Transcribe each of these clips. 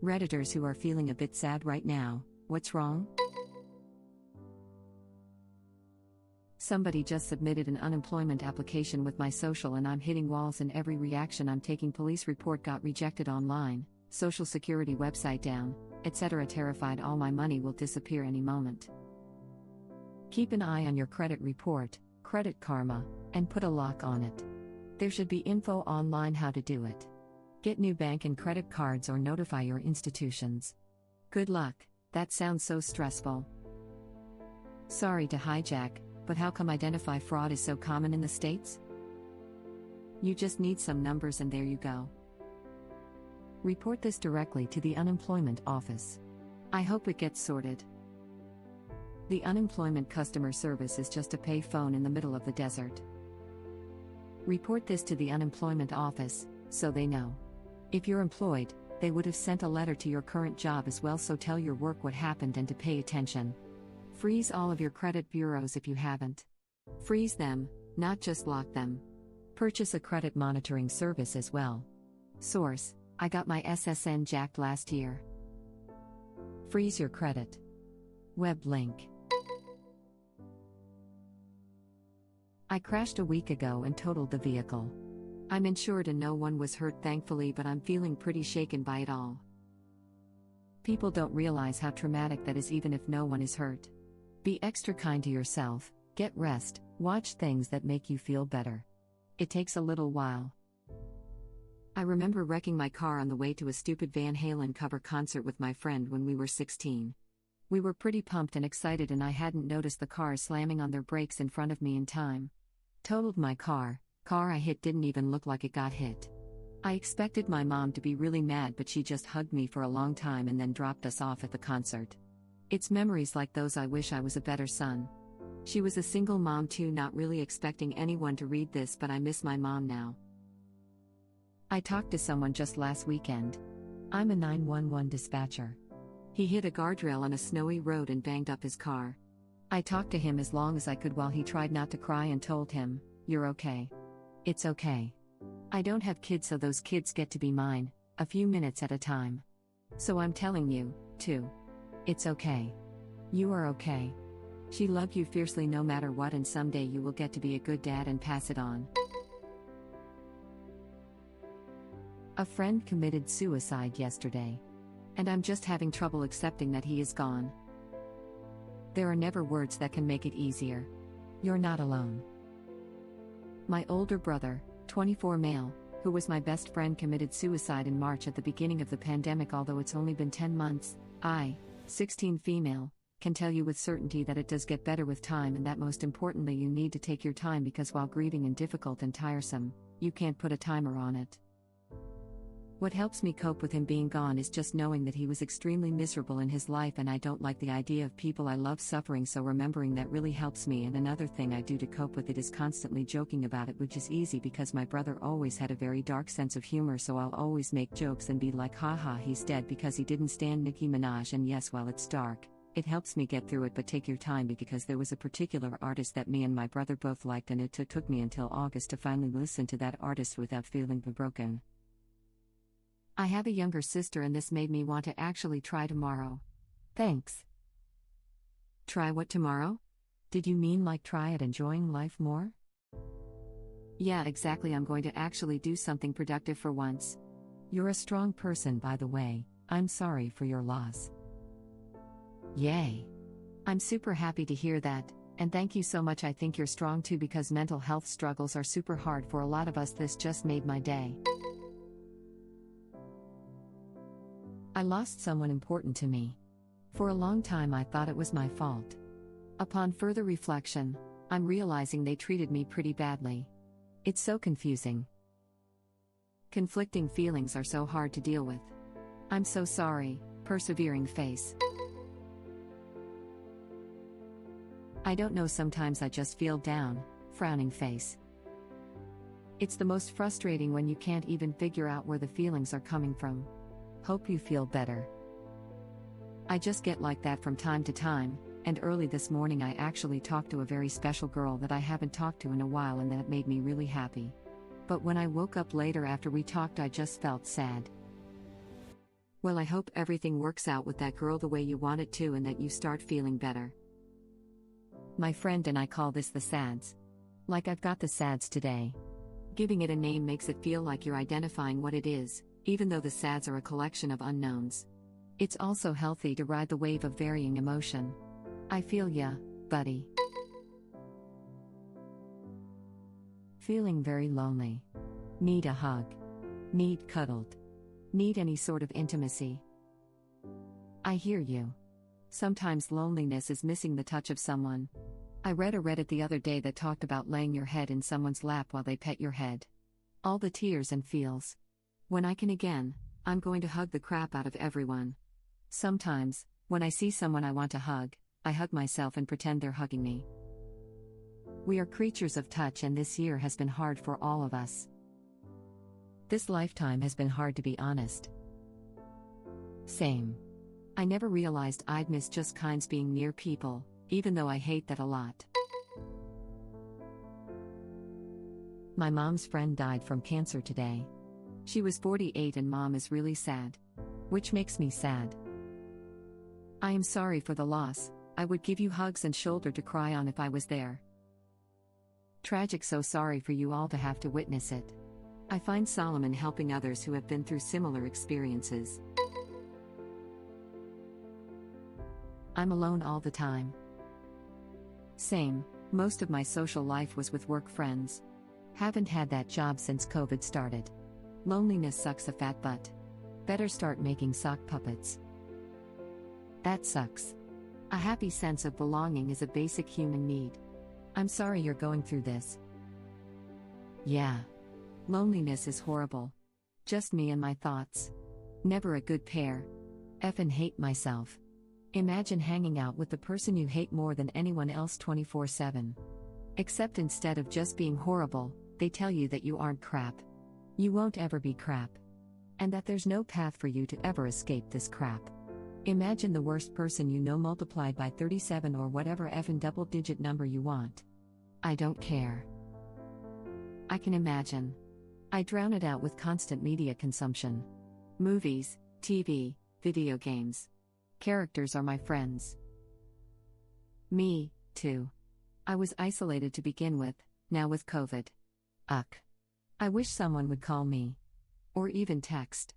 Redditors who are feeling a bit sad right now, what's wrong? Somebody just submitted an unemployment application with my social and I'm hitting walls in every reaction I'm taking. Police report got rejected online, social security website down, etc. Terrified all my money will disappear any moment. Keep an eye on your credit report, Credit Karma, and put a lock on it. There should be info online how to do it. Get new bank and credit cards or notify your institutions. Good luck, that sounds so stressful. Sorry to hijack, but how come identify fraud is so common in the States? You just need some numbers and there you go. Report this directly to the unemployment office. I hope it gets sorted. The unemployment customer service is just a pay phone in the middle of the desert. Report this to the unemployment office, so they know. If you're employed, they would have sent a letter to your current job as well, so tell your work what happened and to pay attention. Freeze all of your credit bureaus if you haven't. Freeze them, not just lock them. Purchase a credit monitoring service as well. Source: I got my SSN jacked last year. Freeze your credit. Web link. I crashed a week ago and totaled the vehicle. I'm insured and no one was hurt thankfully, but I'm feeling pretty shaken by it all. People don't realize how traumatic that is even if no one is hurt. Be extra kind to yourself, get rest, watch things that make you feel better. It takes a little while. I remember wrecking my car on the way to a stupid Van Halen cover concert with my friend when we were 16. We were pretty pumped and excited and I hadn't noticed the cars slamming on their brakes in front of me in time. Totaled my car I hit didn't even look like it got hit. I expected my mom to be really mad, but she just hugged me for a long time and then dropped us off at the concert. It's memories like those I wish I was a better son. She was a single mom too, not really expecting anyone to read this, but I miss my mom now. I talked to someone just last weekend. I'm a 911 dispatcher. He hit a guardrail on a snowy road and banged up his car. I talked to him as long as I could while he tried not to cry and told him, "You're okay. It's okay. I don't have kids, so those kids get to be mine, a few minutes at a time. So I'm telling you, too. It's okay. You are okay. She loved you fiercely no matter what, and someday you will get to be a good dad and pass it on." A friend committed suicide yesterday. And I'm just having trouble accepting that he is gone. There are never words that can make it easier. You're not alone. My older brother, 24 male, who was my best friend, committed suicide in March at the beginning of the pandemic. Although it's only been 10 months, I, 16 female, can tell you with certainty that it does get better with time, and that most importantly you need to take your time, because while grieving and difficult and tiresome, you can't put a timer on it. What helps me cope with him being gone is just knowing that he was extremely miserable in his life, and I don't like the idea of people I love suffering, so remembering that really helps me. And another thing I do to cope with it is constantly joking about it, which is easy because my brother always had a very dark sense of humor, so I'll always make jokes and be like, haha, he's dead because he didn't stand Nicki Minaj. And yes, while it's dark, it helps me get through it, but take your time, because there was a particular artist that me and my brother both liked, and it took me until August to finally listen to that artist without feeling broken. I have a younger sister and this made me want to actually try tomorrow. Thanks. Try what tomorrow? Did you mean like try at enjoying life more? Yeah, exactly. I'm going to actually do something productive for once. You're a strong person, by the way. I'm sorry for your loss. Yay. I'm super happy to hear that, and thank you so much. I think you're strong too, because mental health struggles are super hard for a lot of us. This just made my day. I lost someone important to me. For a long time I thought it was my fault. Upon further reflection, I'm realizing they treated me pretty badly. It's so confusing. Conflicting feelings are so hard to deal with. I'm so sorry, persevering face. I don't know, sometimes I just feel down, frowning face. It's the most frustrating when you can't even figure out where the feelings are coming from. Hope you feel better. I just get like that from time to time, and early this morning I actually talked to a very special girl that I haven't talked to in a while, and that made me really happy. But when I woke up later after we talked, I just felt sad. Well, I hope everything works out with that girl the way you want it to and that you start feeling better. My friend and I call this the SADS. Like I've got the SADS today. Giving it a name makes it feel like you're identifying what it is, even though the SADS are a collection of unknowns. It's also healthy to ride the wave of varying emotion. I feel ya, buddy. Feeling very lonely. Need a hug. Need cuddled. Need any sort of intimacy. I hear you. Sometimes loneliness is missing the touch of someone. I read a Reddit the other day that talked about laying your head in someone's lap while they pet your head. All the tears and feels. When I can again, I'm going to hug the crap out of everyone. Sometimes, when I see someone I want to hug, I hug myself and pretend they're hugging me. We are creatures of touch, and this year has been hard for all of us. This lifetime has been hard, to be honest. Same. I never realized I'd miss just kinds being near people, even though I hate that a lot. My mom's friend died from cancer today. She was 48 and mom is really sad. Which makes me sad. I am sorry for the loss. I would give you hugs and shoulder to cry on if I was there. Tragic, so sorry for you all to have to witness it. I find solemn in helping others who have been through similar experiences. I'm alone all the time. Same, most of my social life was with work friends. Haven't had that job since COVID started. Loneliness sucks a fat butt. Better start making sock puppets. That sucks. A happy sense of belonging is a basic human need. I'm sorry you're going through this. Yeah. Loneliness is horrible. Just me and my thoughts. Never a good pair. Effin' hate myself. Imagine hanging out with the person you hate more than anyone else 24/7. Except instead of just being horrible, they tell you that you aren't crap. You won't ever be crap. And that there's no path for you to ever escape this crap. Imagine the worst person you know multiplied by 37 or whatever effing double-digit number you want. I don't care. I can imagine. I drown it out with constant media consumption. Movies, TV, video games. Characters are my friends. Me, too. I was isolated to begin with, now with COVID. Ugh. I wish someone would call me. Or even text.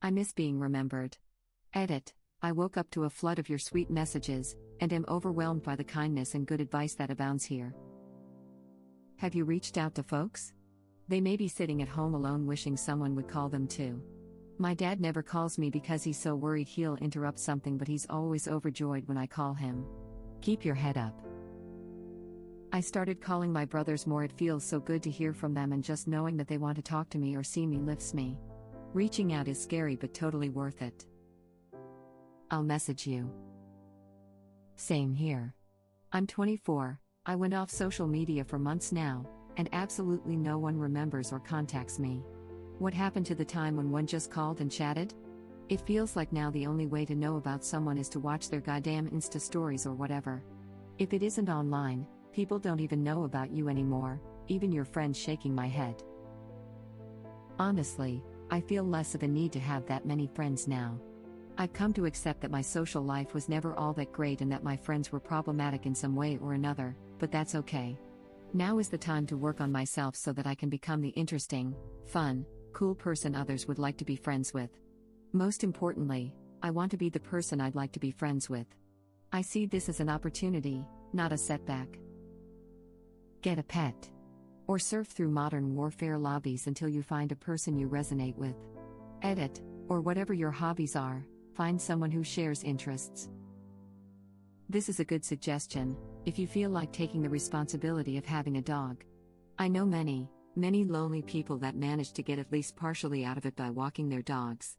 I miss being remembered. Edit. I woke up to a flood of your sweet messages, and am overwhelmed by the kindness and good advice that abounds here. Have you reached out to folks? They may be sitting at home alone wishing someone would call them too. My dad never calls me because he's so worried he'll interrupt something, but he's always overjoyed when I call him. Keep your head up. I started calling my brothers more. It feels so good to hear from them, and just knowing that they want to talk to me or see me lifts me. Reaching out is scary but totally worth it. I'll message you. Same here. I'm 24, I went off social media for months now, and absolutely no one remembers or contacts me. What happened to the time when one just called and chatted? It feels like now the only way to know about someone is to watch their goddamn Insta stories or whatever. If it isn't online, people don't even know about you anymore, even your friends. Shaking my head. Honestly, I feel less of a need to have that many friends now. I've come to accept that my social life was never all that great and that my friends were problematic in some way or another, but that's okay. Now is the time to work on myself so that I can become the interesting, fun, cool person others would like to be friends with. Most importantly, I want to be the person I'd like to be friends with. I see this as an opportunity, not a setback. Get a pet. Or surf through modern warfare lobbies until you find a person you resonate with. Edit, or whatever your hobbies are, find someone who shares interests. This is a good suggestion, if you feel like taking the responsibility of having a dog. I know many lonely people that manage to get at least partially out of it by walking their dogs.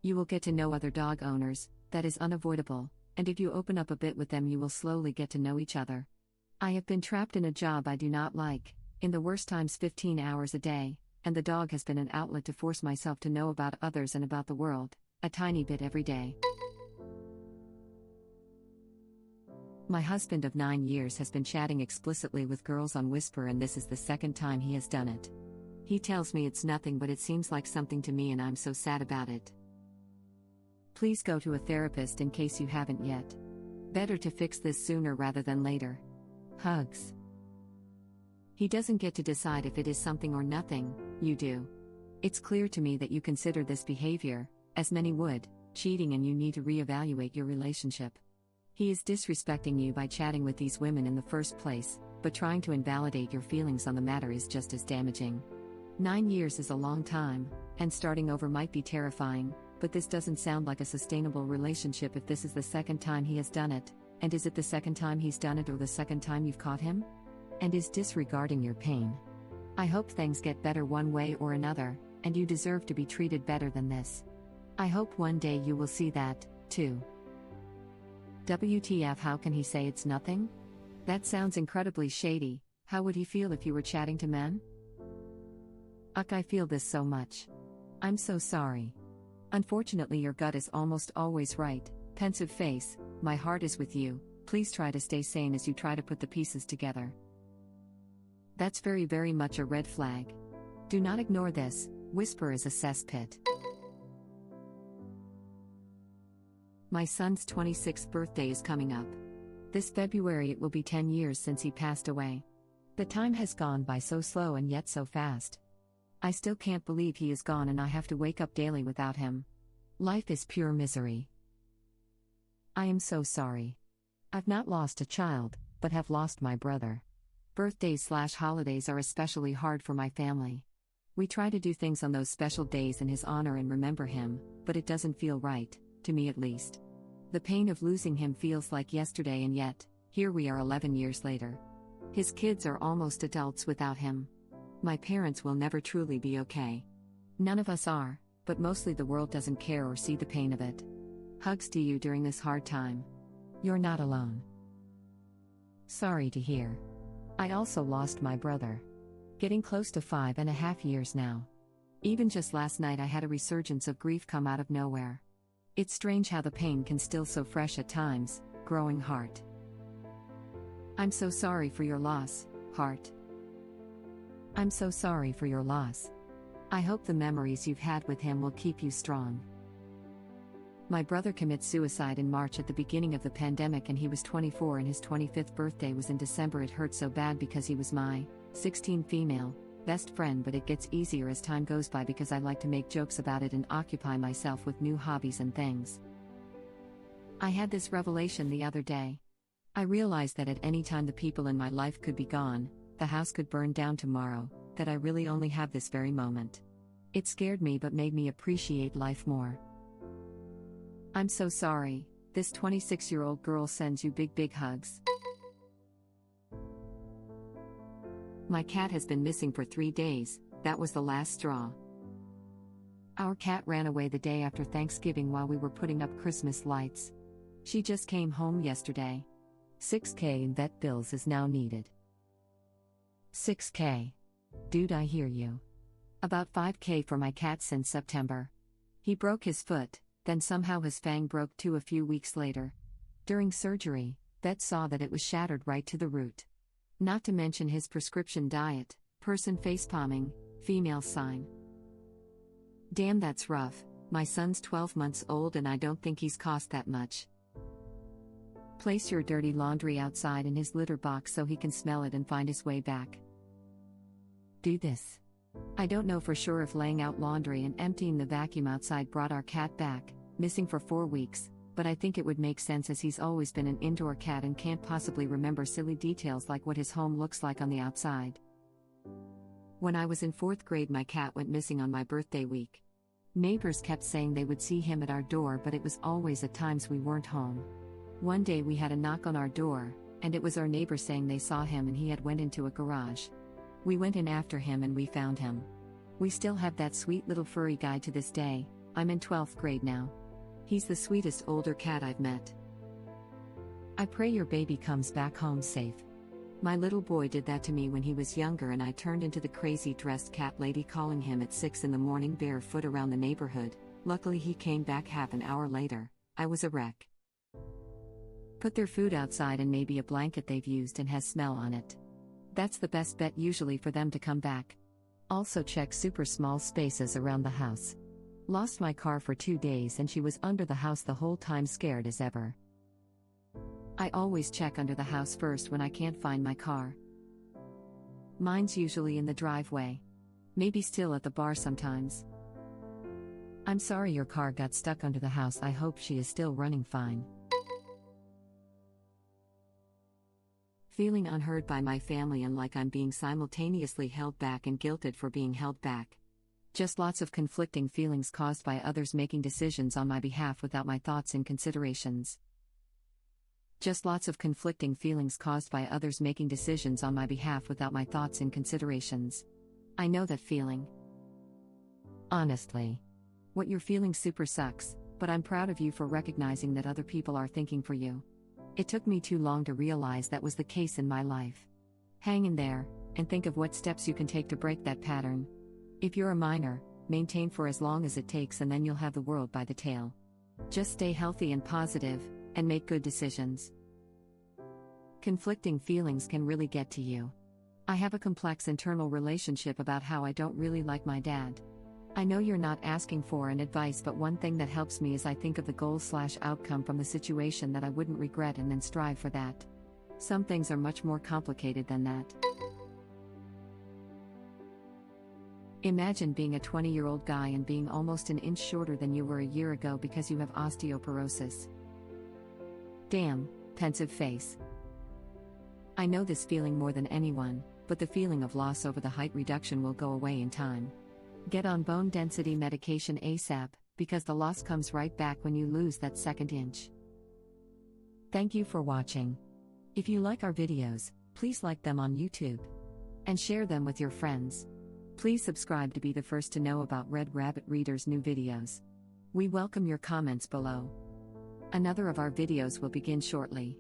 You will get to know other dog owners, that is unavoidable, and if you open up a bit with them you will slowly get to know each other. I have been trapped in a job I do not like, in the worst times 15 hours a day, and the dog has been an outlet to force myself to know about others and about the world, a tiny bit every day. My husband of 9 years has been chatting explicitly with girls on Whisper, and this is the second time he has done it. He tells me it's nothing, but it seems like something to me, and I'm so sad about it. Please go to a therapist in case you haven't yet. Better to fix this sooner rather than later. Hugs. He doesn't get to decide if it is something or nothing, you do. It's clear to me that you consider this behavior, as many would, cheating, and you need to reevaluate your relationship. He is disrespecting you by chatting with these women in the first place, but trying to invalidate your feelings on the matter is just as damaging. 9 years is a long time, and starting over might be terrifying, but this doesn't sound like a sustainable relationship if this is the second time he has done it. And is it the second time he's done it or the second time you've caught him? And is disregarding your pain. I hope things get better one way or another, and you deserve to be treated better than this. I hope one day you will see that, too. WTF, how can he say it's nothing? That sounds incredibly shady. How would he feel if you were chatting to men? Ugh, I feel this so much. I'm so sorry. Unfortunately, your gut is almost always right. Pensive face, my heart is with you. Please try to stay sane as you try to put the pieces together. That's very, very much a red flag. Do not ignore this. Whisper is a cesspit. My son's 26th birthday is coming up. This February it will be 10 years since he passed away. The time has gone by so slow and yet so fast. I still can't believe he is gone and I have to wake up daily without him. Life is pure misery. I am so sorry. I've not lost a child, but have lost my brother. Birthdays/holidays are especially hard for my family. We try to do things on those special days in his honor and remember him, but it doesn't feel right, to me at least. The pain of losing him feels like yesterday, and yet, here we are 11 years later. His kids are almost adults without him. My parents will never truly be okay. None of us are, but mostly the world doesn't care or see the pain of it. Hugs to you during this hard time. You're not alone. Sorry to hear. I also lost my brother. Getting close to 5.5 years now. Even just last night I had a resurgence of grief come out of nowhere. It's strange how the pain can still so fresh at times. Growing heart. I'm so sorry for your loss, heart. I'm so sorry for your loss. I hope the memories you've had with him will keep you strong. My brother commits suicide in March at the beginning of the pandemic and he was 24 and his 25th birthday was in December. It hurt so bad because he was my 16 female best friend, but it gets easier as time goes by because I like to make jokes about it and occupy myself with new hobbies and things. I had this revelation the other day. I realized that at any time the people in my life could be gone, the house could burn down tomorrow, that I really only have this very moment. It scared me but made me appreciate life more. I'm so sorry. This 26-year-old girl sends you big hugs. My cat has been missing for 3 days. That was the last straw. Our cat ran away the day after Thanksgiving while we were putting up Christmas lights. She just came home yesterday. $6,000 in vet bills is now needed. $6,000. Dude, I hear you. About $5,000 for my cat since September. He broke his foot, then somehow his fang broke too a few weeks later. During surgery, vet saw that it was shattered right to the root. Not to mention his prescription diet, person facepalming, female sign. Damn, that's rough. My son's 12 months old and I don't think he's cost that much. Place your dirty laundry outside in his litter box so he can smell it and find his way back. Do this. I don't know for sure if laying out laundry and emptying the vacuum outside brought our cat back, missing for 4 weeks, but I think it would make sense as he's always been an indoor cat and can't possibly remember silly details like what his home looks like on the outside. When I was in 4th grade, my cat went missing on my birthday week. Neighbors kept saying they would see him at our door, but it was always at times we weren't home. One day we had a knock on our door, and it was our neighbor saying they saw him and he had went into a garage. We went in after him and we found him. We still have that sweet little furry guy to this day. I'm in 12th grade now. He's the sweetest older cat I've met. I pray your baby comes back home safe. My little boy did that to me when he was younger and I turned into the crazy dressed cat lady calling him at 6 in the morning barefoot around the neighborhood. Luckily he came back half an hour later. I was a wreck. Put their food outside and maybe a blanket they've used and has smell on it. That's the best bet usually for them to come back. Also check super small spaces around the house. Lost my car for 2 days and she was under the house the whole time, scared as ever. I always check under the house first when I can't find my car. Mine's usually in the driveway. Maybe still at the bar sometimes. I'm sorry your car got stuck under the house. I hope she is still running fine. Feeling unheard by my family and like I'm being simultaneously held back and guilted for being held back. Just lots of conflicting feelings caused by others making decisions on my behalf without my thoughts and considerations. Just lots of conflicting feelings caused by others making decisions on my behalf without my thoughts and considerations. I know that feeling. Honestly. What you're feeling super sucks, but I'm proud of you for recognizing that other people are thinking for you. It took me too long to realize that was the case in my life. Hang in there, and think of what steps you can take to break that pattern. If you're a minor, maintain for as long as it takes and then you'll have the world by the tail. Just stay healthy and positive, and make good decisions. Conflicting feelings can really get to you. I have a complex internal relationship about how I don't really like my dad. I know you're not asking for an advice, but one thing that helps me is I think of the goal/outcome from the situation that I wouldn't regret and then strive for that. Some things are much more complicated than that. Imagine being a 20-year-old guy and being almost an inch shorter than you were a year ago because you have osteoporosis. Damn, pensive face. I know this feeling more than anyone, but the feeling of loss over the height reduction will go away in time. Get on bone density medication ASAP, because the loss comes right back when you lose that second inch. Thank you for watching. If you like our videos, please like them on YouTube. And share them with your friends. Please subscribe to be the first to know about Red Rabbit Reader's new videos. We welcome your comments below. Another of our videos will begin shortly.